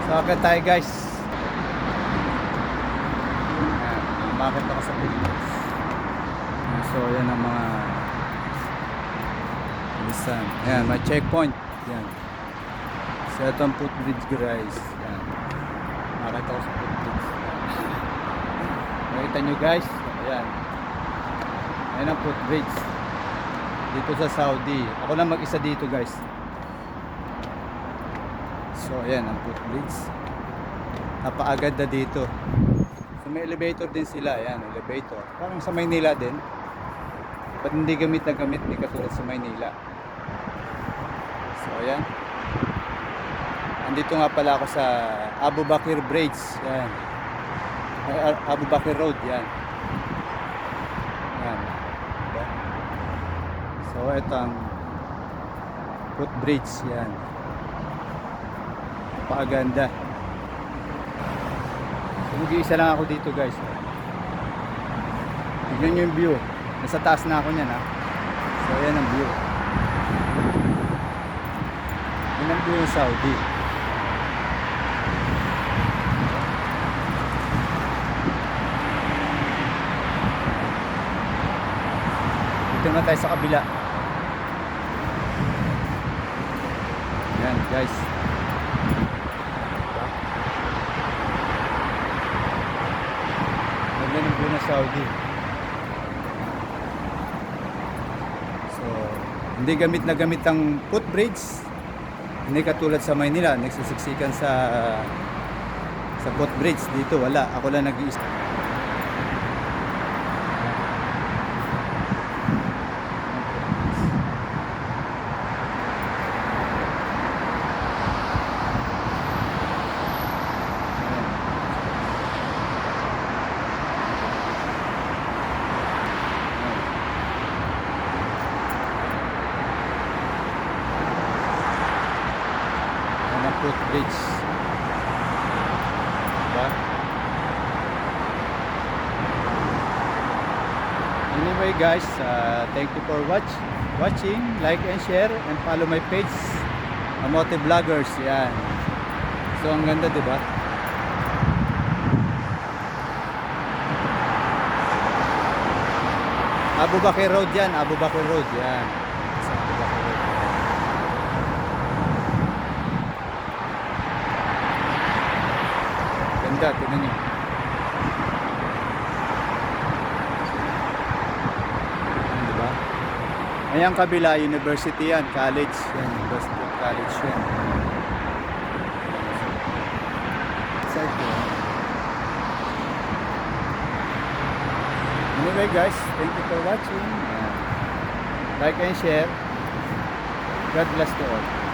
So akit tayo guys. Ayan, umakit ako sa footbridge. So yan ang mga lisan. Ayan, may checkpoint. Yan. So ito ang footbridge guys. Yan. Umakit ako sa footbridge. Nakita nyo guys. Ayan. Ayan ang footbridge. Dito sa Saudi. Ako lang mag-isa dito guys. So ayan ang footbridge. Napaagad na dito. So may elevator din sila. Ayan, elevator. Parang sa Maynila din. Ba't hindi gamit na gamit? Hindi katulad sa Maynila. So ayan. Andito nga pala ako sa Abu Bakr Bridge. Ayan. Abu Bakr Road. Yan. Yan. Diba? So ito ang footbridge. Yan. Napakaganda. So mag-iisa lang ako dito guys. Tignan nyo yung view. Nasa taas na ako niyan ha. So ayan ang view. Yan ang view ng Saudi. Dito na tayo sa kabila. Yan guys. Ganda ng view ng Saudi. So hindi gamit na gamit ang footbridge. Hindi katulad sa Maynila, nagsisiksikan sa footbridge. Dito wala, ako lang nag-iisa. Footbridge. Diba? Anyway guys, thank you for watching, like and share and follow my page, Motive Vloggers. Yan. So ang ganda, diba? Abu Bakr Road yan, Abu Bakr Road yan. Sa Abu Bakr Road. Ganda, tignan nyo. Diba? Ayan kabila, university yan, college yan, University of College yan. Side ko. Anyway guys, thank you for watching. Like and share. God bless to all.